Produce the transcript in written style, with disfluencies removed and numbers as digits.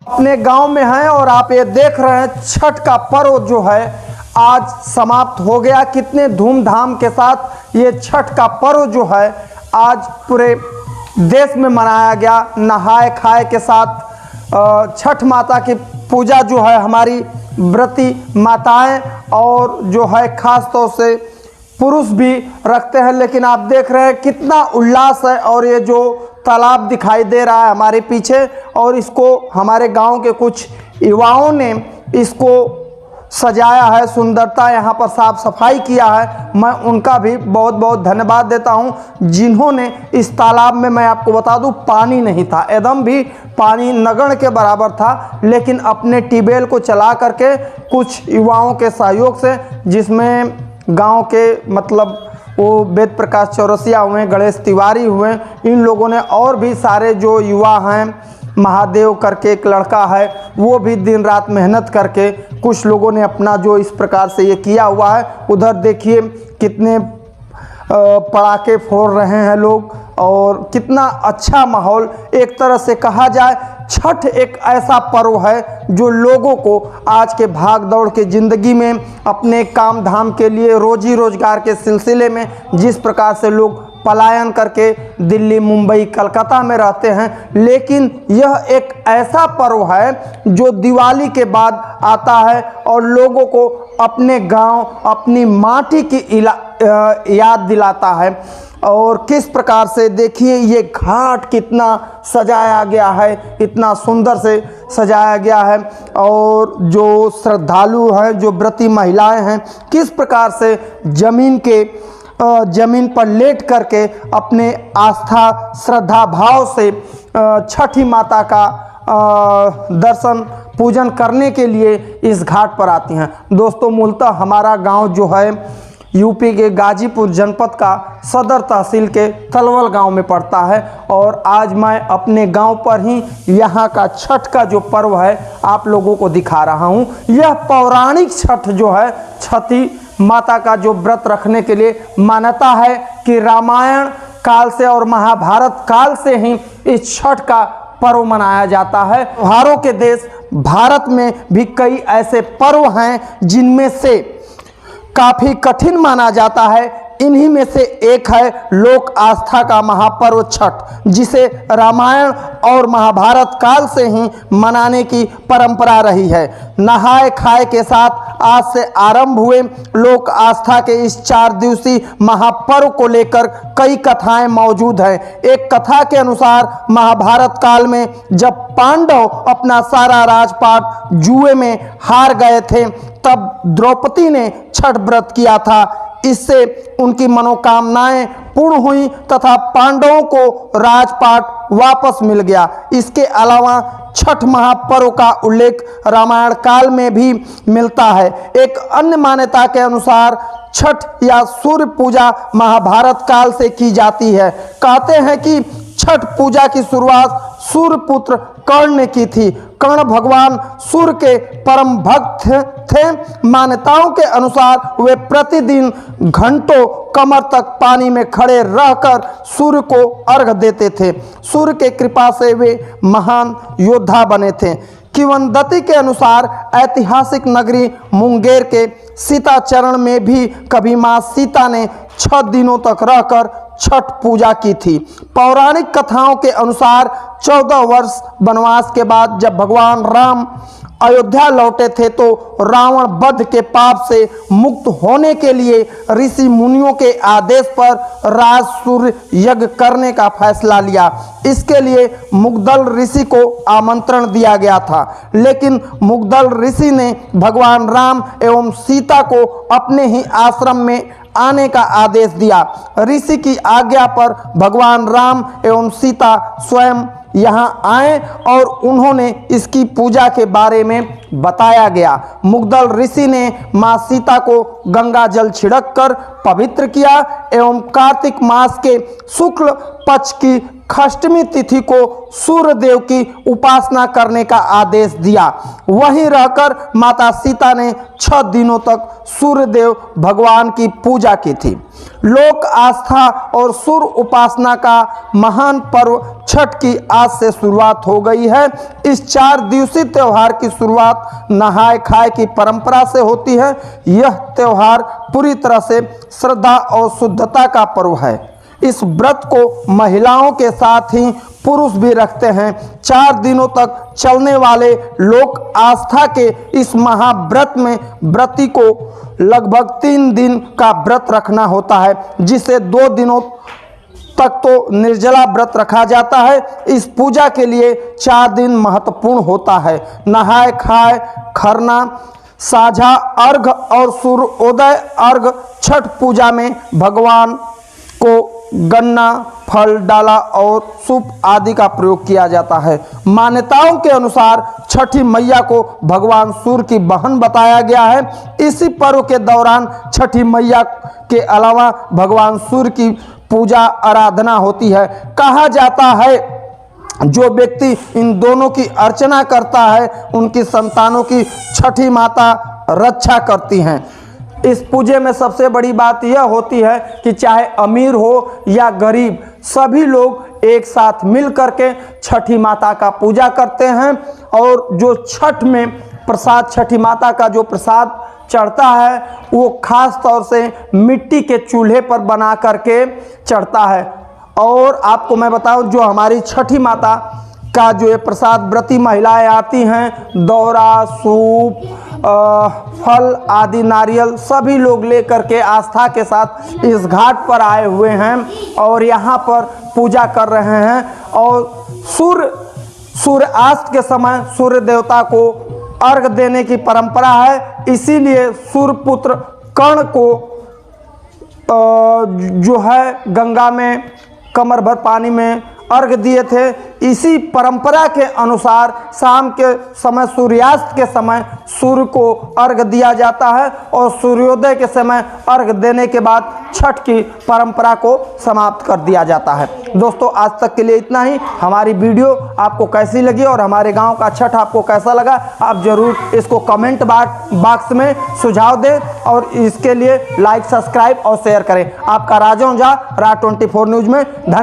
अपने गांव में हैं और आप ये देख रहे हैं छठ का पर्व जो है आज समाप्त हो गया। कितने धूमधाम के साथ ये छठ का पर्व जो है आज पूरे देश में मनाया गया। नहाए खाए के साथ छठ माता की पूजा जो है हमारी व्रती माताएं और जो है ख़ास तौर से पुरुष भी रखते हैं। लेकिन आप देख रहे हैं कितना उल्लास है और ये जो तालाब दिखाई दे रहा है हमारे पीछे और इसको हमारे गांव के कुछ युवाओं ने इसको सजाया है, सुंदरता यहाँ पर साफ सफाई किया है। मैं उनका भी बहुत बहुत धन्यवाद देता हूँ जिन्होंने इस तालाब में, मैं आपको बता दूँ, पानी नहीं था, एकदम भी पानी नगण्य के बराबर था, लेकिन अपने ट्यूबवेल को चला करके कुछ युवाओं के सहयोग से, जिसमें गांव के मतलब वो वेद प्रकाश चौरसिया हुए, गणेश तिवारी हुए, इन लोगों ने और भी सारे जो युवा हैं, महादेव करके एक लड़का है, वो भी दिन रात मेहनत करके कुछ लोगों ने अपना जो इस प्रकार से ये किया हुआ है। उधर देखिए कितने पटाखे फोड़ रहे हैं लोग और कितना अच्छा माहौल। एक तरह से कहा जाए छठ एक ऐसा पर्व है जो लोगों को आज के भाग दौड़ के ज़िंदगी में अपने काम धाम के लिए, रोजी रोजगार के सिलसिले में जिस प्रकार से लोग पलायन करके दिल्ली, मुंबई, कलकत्ता में रहते हैं, लेकिन यह एक ऐसा पर्व है जो दिवाली के बाद आता है और लोगों को अपने गांव, अपनी माटी की याद दिलाता है। और किस प्रकार से देखिए ये घाट कितना सजाया गया है, इतना सुंदर से सजाया गया है और जो श्रद्धालु हैं, जो व्रती महिलाएं हैं, किस प्रकार से जमीन पर लेट करके अपने आस्था श्रद्धा भाव से छठी माता का दर्शन पूजन करने के लिए इस घाट पर आती हैं। दोस्तों, मूलतः हमारा गांव जो है यूपी के गाजीपुर जनपद का सदर तहसील के तलवल गांव में पड़ता है और आज मैं अपने गांव पर ही यहां का छठ का जो पर्व है आप लोगों को दिखा रहा हूं। यह पौराणिक छठ जो है, छठी माता का जो व्रत रखने के लिए मान्यता है कि रामायण काल से और महाभारत काल से ही इस छठ का पर्व मनाया जाता है। त्योहारों के देश भारत में भी कई ऐसे पर्व हैं जिनमें से काफ़ी कठिन माना जाता है। इन्हीं में से एक है लोक आस्था का महापर्व छठ, जिसे रामायण और महाभारत काल से ही मनाने की परंपरा रही है। नहाए खाए के साथ आज से आरंभ हुए लोक आस्था के इस 4 दिवसीय महापर्व को लेकर कई कथाएं मौजूद हैं। एक कथा के अनुसार महाभारत काल में जब पांडव अपना सारा राजपाट जुए में हार गए थे, तब द्रौपदी ने छठ व्रत किया था। इससे उनकी मनोकामनाएं पूर्ण हुई तथा पांडवों को राजपाट वापस मिल गया। इसके अलावा छठ महापर्व का उल्लेख रामायण काल में भी मिलता है। एक अन्य मान्यता के अनुसार छठ या सूर्य पूजा महाभारत काल से की जाती है। कहते हैं कि छठ पूजा की शुरुआत सूर्यपुत्र कर्ण ने की थी। कर्ण भगवान सूर्य के परम भक्त थे। मान्यताओं के अनुसार वे प्रतिदिन घंटों कमर तक पानी में खड़े रहकर सूर्य को अर्घ देते थे। सूर्य के कृपा से वे महान योद्धा बने थे। किंवदंती के अनुसार ऐतिहासिक नगरी मुंगेर के सीता चरण में भी कभी मां सीता ने 6 दिनों तक रहकर छठ पूजा की थी। पौराणिक कथाओं के अनुसार 14 वर्ष वनवास के बाद जब भगवान राम अयोध्या लौटे थे तो रावण वध के पाप से मुक्त होने के लिए ऋषि मुनियों के आदेश पर राज सूर्य यज्ञ करने का फैसला लिया। इसके लिए मुग्दल ऋषि को आमंत्रण दिया गया था, लेकिन मुग्दल ऋषि ने भगवान राम एवं सीता को अपने ही आश्रम में आने का आदेश दिया। ऋषि की आज्ञा पर भगवान राम एवं सीता स्वयं यहाँ आए और उन्होंने इसकी पूजा के बारे में बताया गया। मुग्दल ऋषि ने मां सीता को गंगा जल छिड़क कर पवित्र किया एवं कार्तिक मास के शुक्ल पक्ष की खष्टमी तिथि को सूर्य देव की उपासना करने का आदेश दिया। वहीं रहकर माता सीता ने 6 दिनों तक सूर्य देव भगवान की पूजा की थी। लोक आस्था और सूर्य उपासना का महान पर्व छठ की आज से शुरुआत हो गई है। इस 4 दिवसीय त्यौहार की शुरुआत नहाय खाए की परंपरा से होती है। यह त्यौहार पूरी तरह से श्रद्धा और शुद्धता का पर्व है। इस व्रत को महिलाओं के साथ ही पुरुष भी रखते हैं। 4 दिनों तक चलने वाले लोक आस्था के इस महाव्रत में व्रती को लगभग 3 दिन का व्रत रखना होता है, जिसे 2 दिनों तक तो निर्जला व्रत रखा जाता है। इस पूजा के लिए 4 दिन महत्वपूर्ण होता है। नहाय खाए, खरना, साझा अर्घ और सूर्योदय अर्घ। छठ पूजा में भगवान को गन्ना, फल, डाला और सूप आदि का प्रयोग किया जाता है। मान्यताओं के अनुसार छठी मैया को भगवान सूर्य की बहन बताया गया है। इसी पर्व के दौरान छठी मैया के अलावा भगवान सूर्य की पूजा आराधना होती है। कहा जाता है जो व्यक्ति इन दोनों की अर्चना करता है उनकी संतानों की छठी माता रक्षा करती हैं। इस पूजे में सबसे बड़ी बात यह होती है कि चाहे अमीर हो या गरीब, सभी लोग एक साथ मिल करके छठी माता का पूजा करते हैं। और जो छठ में प्रसाद, छठी माता का जो प्रसाद चढ़ता है वो खास तौर से मिट्टी के चूल्हे पर बना करके चढ़ता है। और आपको मैं बताऊं, जो हमारी छठी माता का जो ये प्रसाद व्रती महिलाएं आती हैं, दौरा, सूप, फल आदि, नारियल सभी लोग लेकर के आस्था के साथ इस घाट पर आए हुए हैं और यहाँ पर पूजा कर रहे हैं। और सूर्यास्त के समय सूर्य देवता को अर्घ देने की परंपरा है। इसीलिए सूर्यपुत्र कर्ण को जो है गंगा में कमर भर पानी में अर्घ दिए थे। इसी परंपरा के अनुसार शाम के समय, सूर्यास्त के समय सूर्य को अर्घ दिया जाता है और सूर्योदय के समय अर्घ देने के बाद छठ की परंपरा को समाप्त कर दिया जाता है। दोस्तों, आज तक के लिए इतना ही। हमारी वीडियो आपको कैसी लगी और हमारे गांव का छठ आपको कैसा लगा, आप जरूर इसको कमेंट बॉक्स में सुझाव दें और इसके लिए लाइक, सब्सक्राइब और शेयर करें। आपका राजा ओझा, राज 24 न्यूज में धन्यवाद।